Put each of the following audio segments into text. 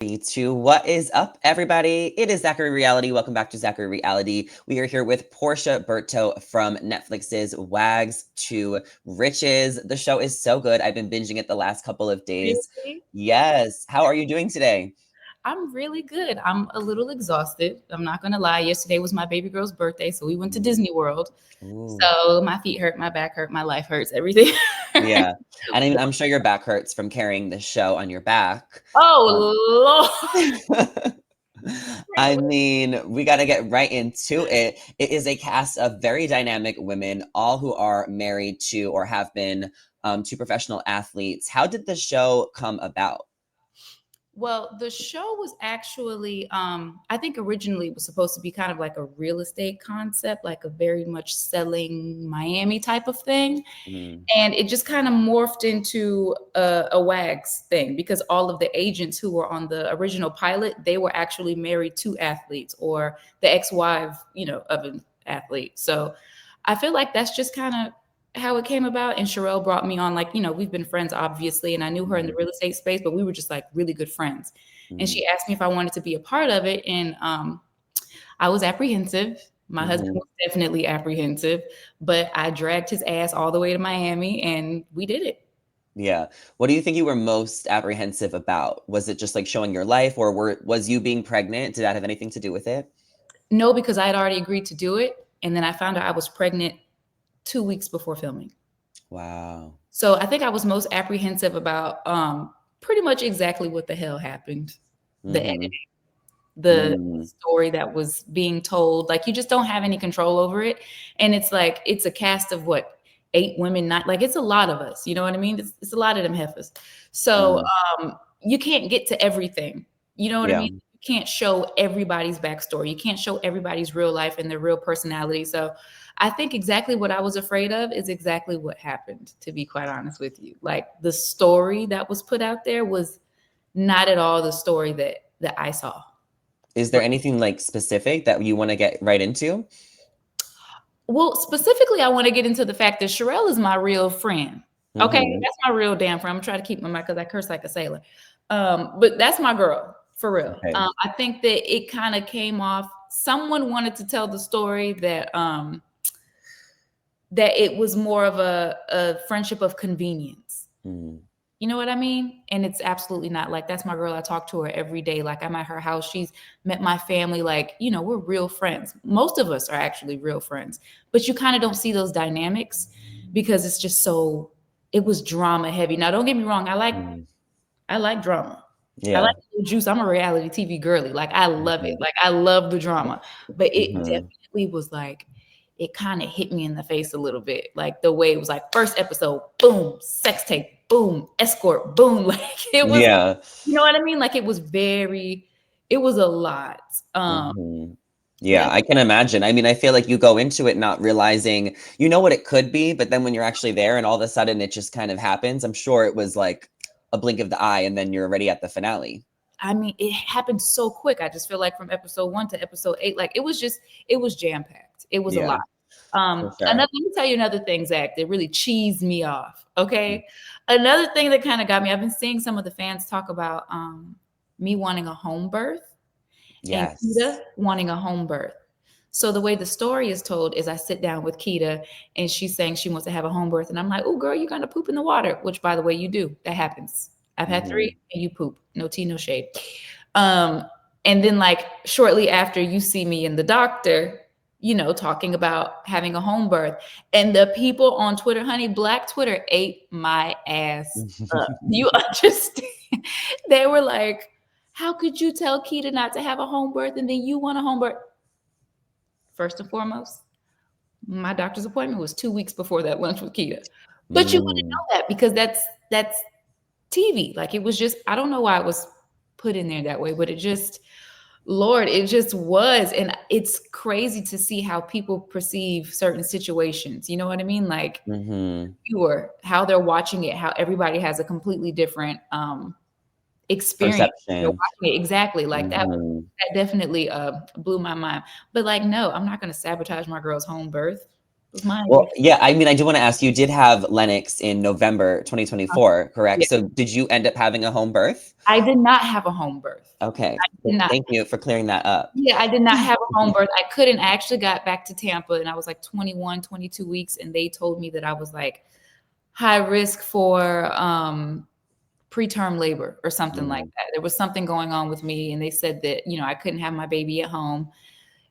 To what is up, everybody? It is Zachary Reality. Welcome back to Zachary Reality. We are here with Porsha Berto from Netflix's W.A.G.S to Riches. The show is so good. I've been binging it the last couple of days. Really? Yes. How are you doing today? I'm really good. I'm a little exhausted. I'm not gonna lie. Yesterday was my baby girl's birthday, so we went to Disney World. Ooh. So my feet hurt, my back hurt, my life hurts, everything. Yeah. And I mean, I'm sure your back hurts from carrying the show on your back. Oh I mean, we got to get right into it. It is a cast of very dynamic women, all who are married to or have been to professional athletes. How did the show come about? Well, the show was actually, I think originally it was supposed to be kind of like a real estate concept, like a very much selling Miami type of thing. Mm, And it just kind of morphed into a WAGs thing because all of the agents who were on the original pilot, they were actually married to athletes or the ex-wife, of an athlete. So I feel like that's just kind of how it came about. And Sharelle brought me on, like, we've been friends, obviously, and I knew her in the mm, real estate space, but we were just like really good friends. And mm, she asked me if I wanted to be a part of it. And I was apprehensive. My husband mhm. was definitely apprehensive, but I dragged his ass all the way to Miami and we did it. Yeah. What do you think you were most apprehensive about? Was it just like showing your life, or was you being pregnant? Did that have anything to do with it? No, because I had already agreed to do it. And then I found out I was pregnant 2 weeks before filming. Wow. So I think I was most apprehensive about pretty much exactly what the hell happened. The Mm-hmm. the Mm, story that was being told. Like you just don't have any control over it. And it's like it's a cast of what, 8 women, not like it's a lot of us. You know what I mean? It's a lot of them heifers. So mm, you can't get to everything. You know what I yeah. mean? You can't show everybody's backstory. You can't show everybody's real life and their real personality. So I think exactly what I was afraid of is exactly what happened, to be quite honest with you. Like the story that was put out there was not at all the story that I saw. Is there anything like specific that you want to get right into? Well, specifically, I want to get into the fact that Sharelle is my real friend. Okay, Mm-hmm. that's my real damn friend. I'm trying to keep my mind because I curse like a sailor. But that's my girl for real. Okay. I think that it kind of came off. Someone wanted to tell the story that it was more of a friendship of convenience. Mm, You know what I mean? And it's absolutely not. Like that's my girl. I talk to her every day. Like I'm at her house. She's met my family. Like, we're real friends. Most of us are actually real friends. But you kind of don't see those dynamics because it's just so it was drama heavy. Now don't get me wrong. mm, I like drama. I like yeah. juice. I'm a reality TV girly. Like I love it. Mhm, Like I love the drama. But it mhm. definitely was like it kind of hit me in the face a little bit. Like the way it was like first episode, boom, sex tape, boom, escort, boom. Like it was, Yeah. you know what I mean? Like it was a lot. Mhm. But Yeah, I can imagine. I mean, I feel like you go into it not realizing you know what it could be, but then when you're actually there and all of a sudden it just kind of happens, I'm sure it was like a blink of the eye and then you're already at the finale. I mean, it happened so quick. I just feel like from episode 1 to episode 8, like it was jam packed. It was a Yeah, lot. for sure. Another let me tell you another thing, Zach, that really cheesed me off. Mm, Okay. Another thing that kind of got me, I've been seeing some of the fans talk about me wanting a home birth and Kita yes. wanting a home birth. So the way the story is told is I sit down with Kita and she's saying she wants to have a home birth. And I'm like, oh girl, you're gonna poop in the water, which by the way, you do. That happens. I've had Mhm. 3 and you poop. No tea, no shade. Um, and then like shortly after you see me in the doctor, talking about having a home birth. And the people on Twitter, honey, Black Twitter ate my ass up. You understand? They were like, how could you tell Keita not to have a home birth and then you want a home birth? First and foremost, my doctor's appointment was 2 weeks before that lunch with Keita. But you wouldn't Mm. know that because that's TV. Like it was just, I don't know why it was put in there that way, but it just, Lord, it just was. And it's crazy to see how people perceive certain situations. You know what I mean? Like Mhm. viewer, how they're watching it, how everybody has a completely different experience. They're Perception. watching it exactly like that. Mhm. That definitely blew my mind. But like, no, I'm not going to sabotage my girl's home birth. It was my idea. Well, yeah, I mean, I do wanna ask, you did have Lennox in November 2024, correct? Yeah. So did you end up having a home birth? I did not have a home birth. Okay. I did not. Thank you for clearing that up. Yeah, I did not have a home birth. I couldn't. I actually got back to Tampa and I was like 21, 22 weeks, and they told me that I was like high risk for preterm labor or something like Mm, that. There was something going on with me, and they said that, I couldn't have my baby at home.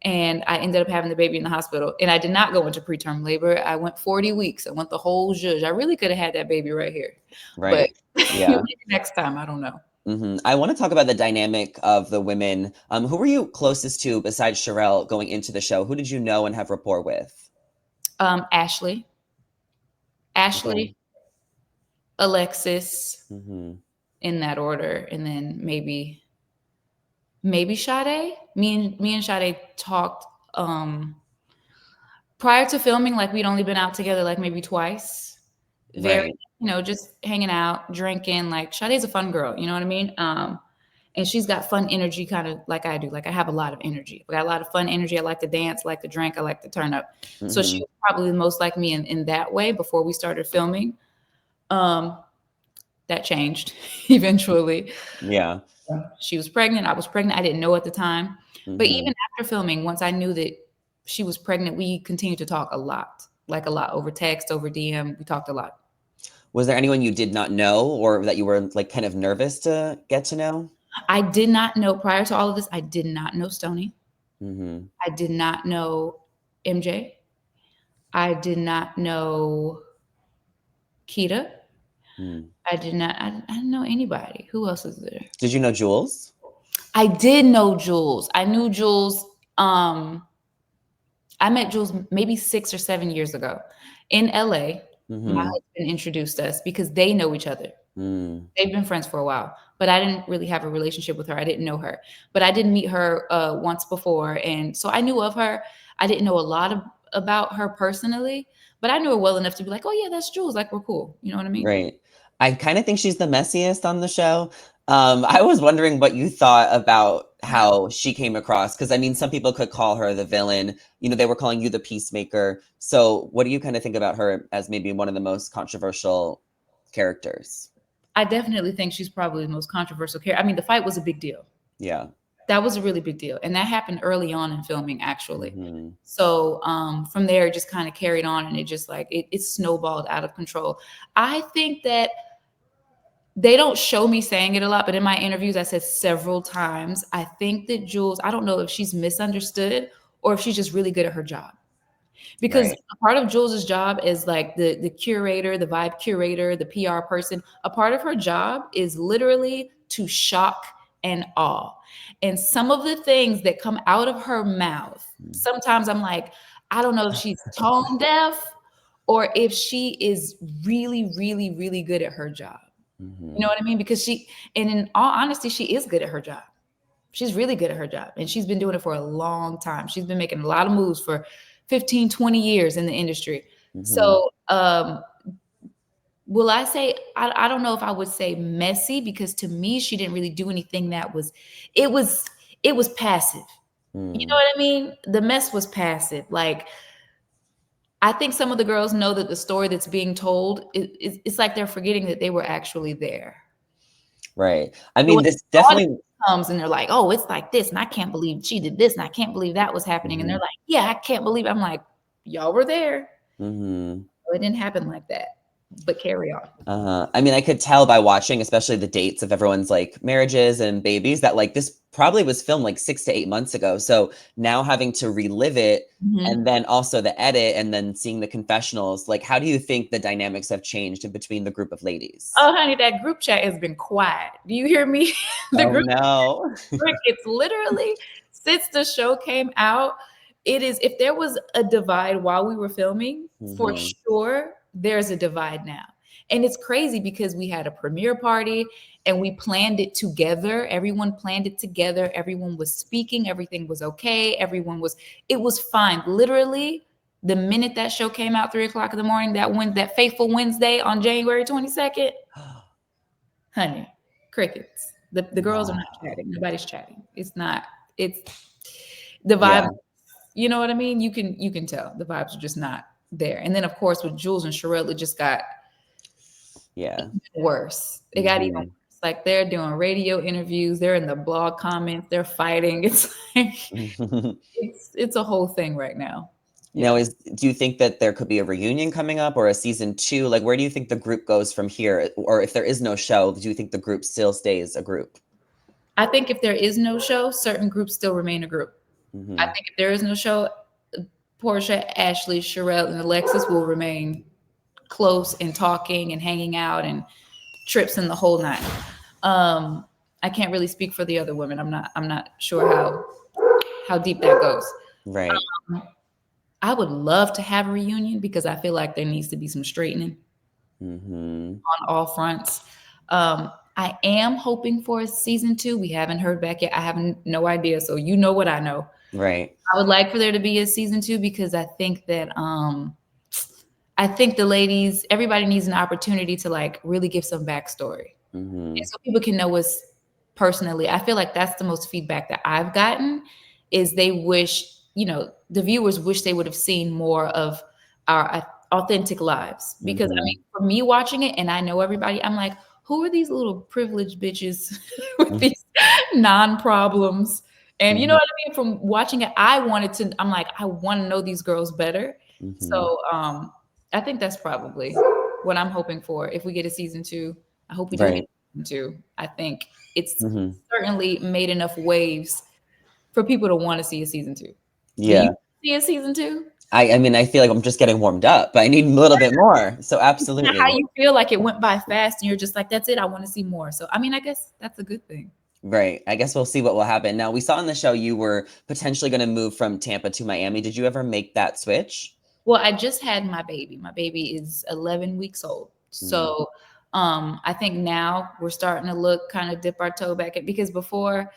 And I ended up having the baby in the hospital. And I did not go into preterm labor. I went 40 weeks. I went the whole zhuzh. I really could have had that baby right here. But right. Yeah. maybe next time, I don't know. I wanna talk about the dynamic of the women. Who were you closest to besides Sharelle going into the show? Who did you know and have rapport with? Ashley, Okay. Ashley, Alexis, Mhm. in that order, and then maybe Sade. Me and Sade talked prior to filming, like we'd only been out together like maybe twice. Very, Right. just hanging out, drinking. Like Sade's a fun girl, you know what I mean? And she's got fun energy, kind of like I do. Like I have a lot of energy. I got a lot of fun energy. I like to dance, I like to drink, I like to turn up. So she Mhm. was probably the most like me in that way before we started filming. Um, that changed eventually. Yeah. She was pregnant. I was pregnant. I didn't know at the time. But even Mhm. after filming, once I knew that she was pregnant, we continued to talk a lot, like a lot over text, over DM. We talked a lot. Was there anyone you did not know or that you were, like, kind of nervous to get to know? I did not know prior to all of this, I did not know Stony. Mhm. I did not know MJ. I did not know Kita. Mm. I didn't know anybody. Who else is there? Did you know Jules? I did know Jules. I knew Jules. Um, I met Jules maybe 6 or 7 years ago in LA. My Mhm. husband introduced us because they know each other. Mm. They've been friends for a while, but I didn't really have a relationship with her. I didn't know her, but I did meet her once before, and so I knew of her. I didn't know a lot about her personally, but I knew her well enough to be like, "Oh yeah, that's Jules. Like we're cool." You know what I mean? Right. I kinda think she's the messiest on the show. I was wondering what you thought about how she came across, because I mean, some people could call her the villain. They were calling you the peacemaker. So, what do you kinda think about her as maybe one of the most controversial characters? I definitely think she's probably the most controversial character. I mean, the fight was a big deal. Yeah. That was a really big deal, and that happened early on in filming, actually. Mhm. So from there, it just kind of carried on, and it just like it snowballed out of control. I think that they don't show me saying it a lot, but in my interviews, I said several times, I think that Jules, I don't know if she's misunderstood or if she's just really good at her job. Because Right. a part of Jules's job is like the curator, the vibe curator, the PR person. A part of her job is literally to shock and awe. And some of the things that come out of her mouth, Mm. sometimes I'm like, I don't know if she's tone deaf or if she is really, really, really good at her job. You know Mhm. what I mean? Because and in all honesty, she is good at her job. She's really good at her job, and she's been doing it for a long time. She's been making a lot of moves for 15, 20 years in the industry. Mhm. So, will I say I don't know if I would say messy because to me she didn't really do anything that was it was it was passive. You know Mm. what I mean? The mess was passive. Like I think some of the girls know that the story that's being told it's like they're forgetting that they were actually there. Right. I So mean, when this the audience definitely. comes and they're like, "Oh, it's like this, and I can't believe she did this, and I can't believe that was happening," and they're Mhm. like, "Yeah, I can't believe." I'm like, "Y'all were there. Mhm. It didn't happen like that." But carry on. I mean, I could tell by watching, especially the dates of everyone's, like, marriages and babies that, like, this probably was filmed, like, 6 to 8 months ago, so now having to relive it, Mhm. and then also the edit, and then seeing the confessionals, like, how do you think the dynamics have changed in between the group of ladies? Oh, honey, that group chat has been quiet. Do you hear me? The Oh, group no. crickets literally since the show came out, it is if there was a divide while we were filming, for Mhm. sure there's a divide now. And it's crazy because we had a premiere party and we planned it together. Everyone planned it together. Everyone was speaking. Everything was okay. It was fine. Literally, the minute that show came out, 3 o'clock in the morning, that fateful Wednesday on January 22nd, honey, crickets. The girls are not Wow. chatting. Nobody's chatting. It's not. It's the vibe. Yeah. You know what I mean? You can tell the vibes are just not there. And then of course with Jules and Sharelle, it just got Yeah. worse. It got even worse. Like they're doing radio interviews, they're in the blog comments, they're fighting. It's like it's a whole thing right now. Now, Yeah. do you think that there could be a reunion coming up or a season 2? Like, where do you think the group goes from here? Or if there is no show, do you think the group still stays a group? I think if there is no show, certain groups still remain a group. I think if there is no show, Porsha, Ashley, Sharelle, and Alexis will remain close and talking and hanging out and trips and the whole nine. I can't really speak for the other women. I'm not sure how deep that goes. Right. I would love to have a reunion because I feel like there needs to be some straightening on all fronts. I am hoping for a season 2. We haven't heard back yet. I have no idea. So you know what I know. Right. I would like for there to be a season 2 because I think that I think the ladies, everybody needs an opportunity to like really give some backstory. And so people can know us personally. I feel like that's the most feedback that I've gotten is they wish, the viewers wish they would have seen more of our authentic lives. Because I mean, for me watching it, and I know everybody, I'm like, who are these little privileged bitches with these non-problems? And you know what I mean? From watching it, I'm like, I want to know these girls better. So I think that's probably what I'm hoping for. If we get a season 2, I hope we do get a season 2. I think it's certainly made enough waves for people to want to see a season 2. Do Yeah. you see a season 2? I mean, I feel like I'm just getting warmed up, but I need a little bit more. So absolutely. How you feel like it went by fast and you're just like, that's it. I want to see more. So, I mean, I guess that's a good thing. Right. I guess we'll see what will happen. Now, we saw in the show you were potentially going to move from Tampa to Miami. Did you ever make that switch? Well, I just had my baby. My baby is 11 weeks old. So I think now we're starting to look, kind of dip our toe back in, because before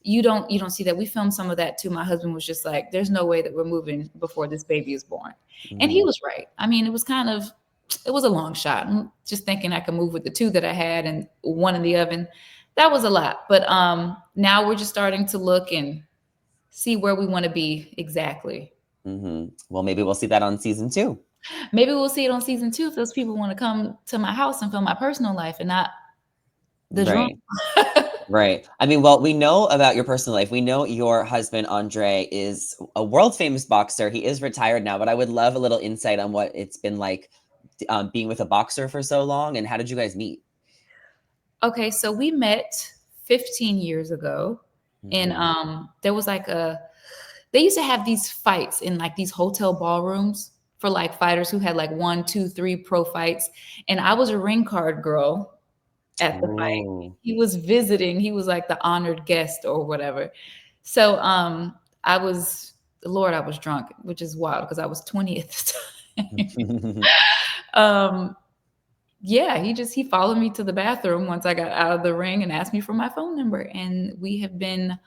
you don't see that. We filmed some of that too. My husband was just like, there's no way that we're moving before this baby is born. And he was right. I mean, it was a long shot. I'm just thinking I could move with the 2 that I had and 1 in the oven. That was a lot. But now we're just starting to look and see where we want to be exactly. Well, maybe we'll see that on season 2. Maybe we'll see it on season 2 if those people want to come to my house and film my personal life and not the drama. Right. I mean, well, we know about your personal life. We know your husband, Andre, is a world famous boxer. He is retired now, but I would love a little insight on what it's been like being with a boxer for so long. And how did you guys meet? Okay, so we met 15 years ago. And there was like they used to have these fights in like these hotel ballrooms for like fighters who had like 1, 2, 3 pro fights. And I was a ring card girl at the fight. He was visiting. He was like the honored guest or whatever. So I was drunk, which is wild because I was 20 at the time. Yeah, he followed me to the bathroom once I got out of the ring and asked me for my phone number. And we have been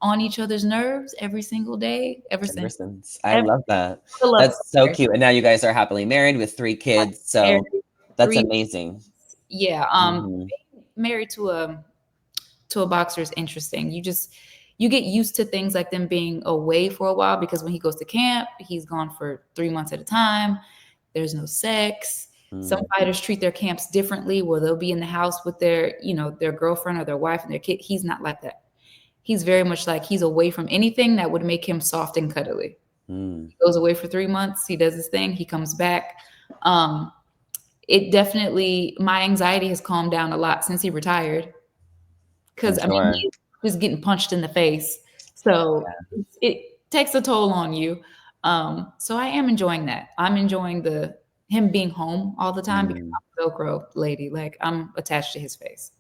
on each other's nerves every single day ever since. I love that. That's so cute. And now you guys are happily married with 3 kids. So that's amazing. Yeah. Being married to a boxer is interesting. You get used to things like them being away for a while, because when he goes to camp, he's gone for 3 months at a time. There's no sex. Some fighters treat their camps differently, where they'll be in the house with their girlfriend or their wife and their kid. He's not like that. He's very much like he's away from anything that would make him soft and cuddly. He goes away for 3 months. He does his thing. He comes back. It definitely, my anxiety has calmed down a lot since he retired. Because I mean, he was getting punched in the face. So it takes a toll on you. So I am enjoying that. I'm enjoying him being home all the time because I'm a Velcro lady. Like, I'm attached to his face.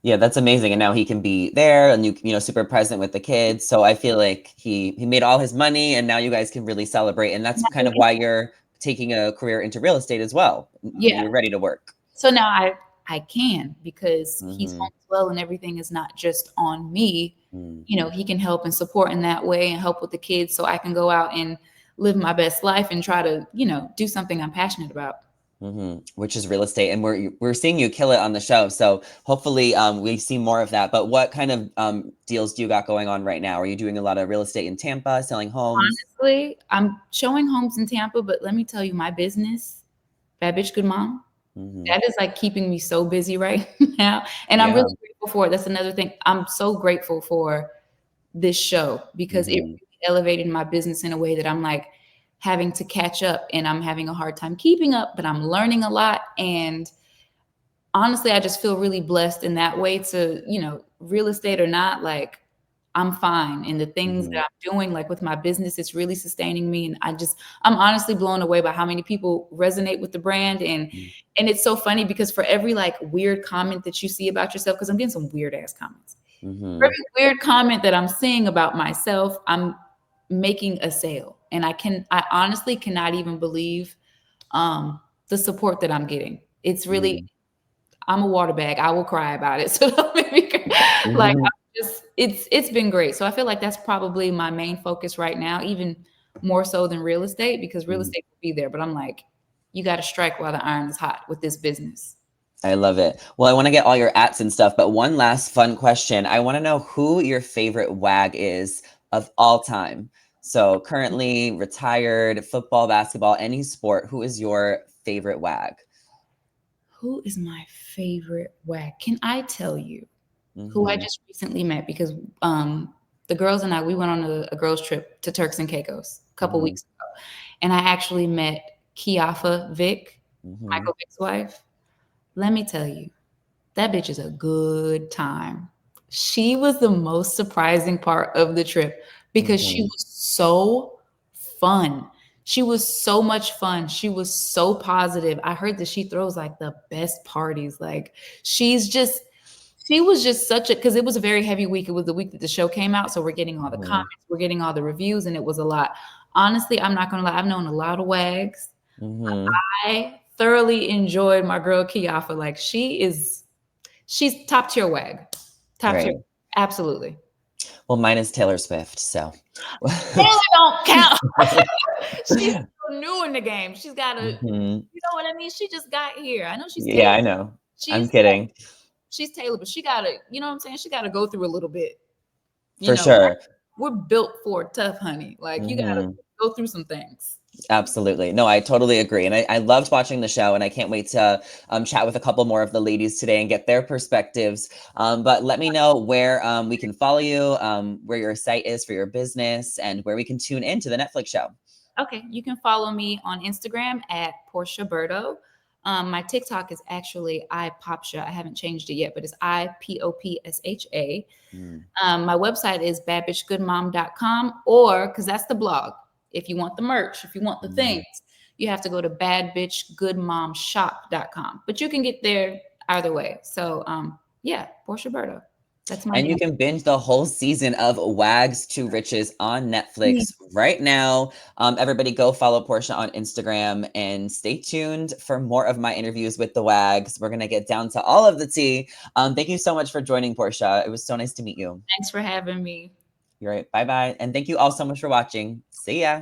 Yeah, that's amazing. And now he can be there and super present with the kids. So I feel like he made all his money and now you guys can really celebrate. And that's kind of why you're taking a career into real estate as well. Yeah. You're ready to work. So now I can, because he's home as well and everything is not just on me. He can help and support in that way and help with the kids, so I can go out and live my best life and try to, do something I'm passionate about. Which is real estate, and we're seeing you kill it on the show. So hopefully, we see more of that. But what kind of deals do you got going on right now? Are you doing a lot of real estate in Tampa, selling homes? Honestly, I'm showing homes in Tampa, but let me tell you, my business, Bxtch Good Mom, Hmm. that is like keeping me so busy right now. And I'm Yeah. really grateful for it. That's another thing. I'm so grateful for this show because it Hmm. really elevated my business in a way that I'm like having to catch up and I'm having a hard time keeping up, but I'm learning a lot. And honestly, I just feel really blessed in that way to, real estate or not, like I'm fine. And the things Hmm. that I'm doing, like with my business, it's really sustaining me. And I'm honestly blown away by how many people resonate with the brand. And it's so funny because for every like weird comment that you see about yourself, because I'm getting some weird ass comments. For Hmm. every weird comment that I'm seeing about myself, I'm making a sale. And I honestly cannot even believe the support that I'm getting. It's really, Hmm. I'm a water bag. I will cry about it. So don't make me cry. Like Hmm. it's been great. So I feel like that's probably my main focus right now, even more so than real estate, because real Hmm. estate will be there. But I'm like, you got to strike while the iron is hot with this business. I love it. Well, I want to get all your ats and stuff, but one last fun question. I want to know who your favorite WAG is of all time. So currently retired, football, basketball, any sport. Who is your favorite WAG? Who is my favorite WAC? Can I tell you who I Hmm. just recently met? Because the girls and I, we went on a girls trip to Turks and Caicos a couple Hmm. weeks ago, and I actually met Kiafa Vic, Hmm. Michael Vick's wife. Let me tell you, that bitch is a good time. She was the most surprising part of the trip because she Hmm. was so fun. She was so much fun. She was so positive. I heard that she throws like the best parties. Like she was just such a, because it was a very heavy week. It was the week that the show came out. So we're getting all the Hmm. comments, we're getting all the reviews, and it was a lot. Honestly, I'm not gonna lie, I've known a lot of WAGs. Hmm. I thoroughly enjoyed my girl Kiafa. Like she's top tier WAG. Top tier. Right. Absolutely. Well, mine is Taylor Swift. So. Taylor don't count. She's so new in the game. She's got to, Hmm. you know what I mean? She just got here. I know she's Yeah, Taylor. I know. I'm She's kidding. she's Taylor, but she gotta, you know what I'm saying? She gotta go through a little bit. You For know, sure. we're built for tough, honey. Like you gotta Hmm. go through some things. Absolutely. No, I totally agree. And I loved watching the show, and I can't wait to chat with a couple more of the ladies today and get their perspectives. But let me know where we can follow you, where your site is for your business, and where we can tune into the Netflix show. Okay, you can follow me on Instagram at Porsha Berto. My TikTok is actually iPopsha. I haven't changed it yet, but it's IPOPSHA. Mm. My website is badbitchgoodmom.com, or because that's the blog. If you want the merch, if you want the Mhm. things, you have to go to badbitchgoodmomshop.com. But you can get there either way. So yeah, Porsha Berto. That's my And you name. can binge the whole season of Wags to Riches on Netflix right now. Everybody go follow Portia on Instagram and stay tuned for more of my interviews with the Wags. We're going to get down to all of the tea. Thank you so much for joining, Portia. It was so nice to meet you. Thanks for having me. You're right. Bye-bye. And thank you all so much for watching. See ya.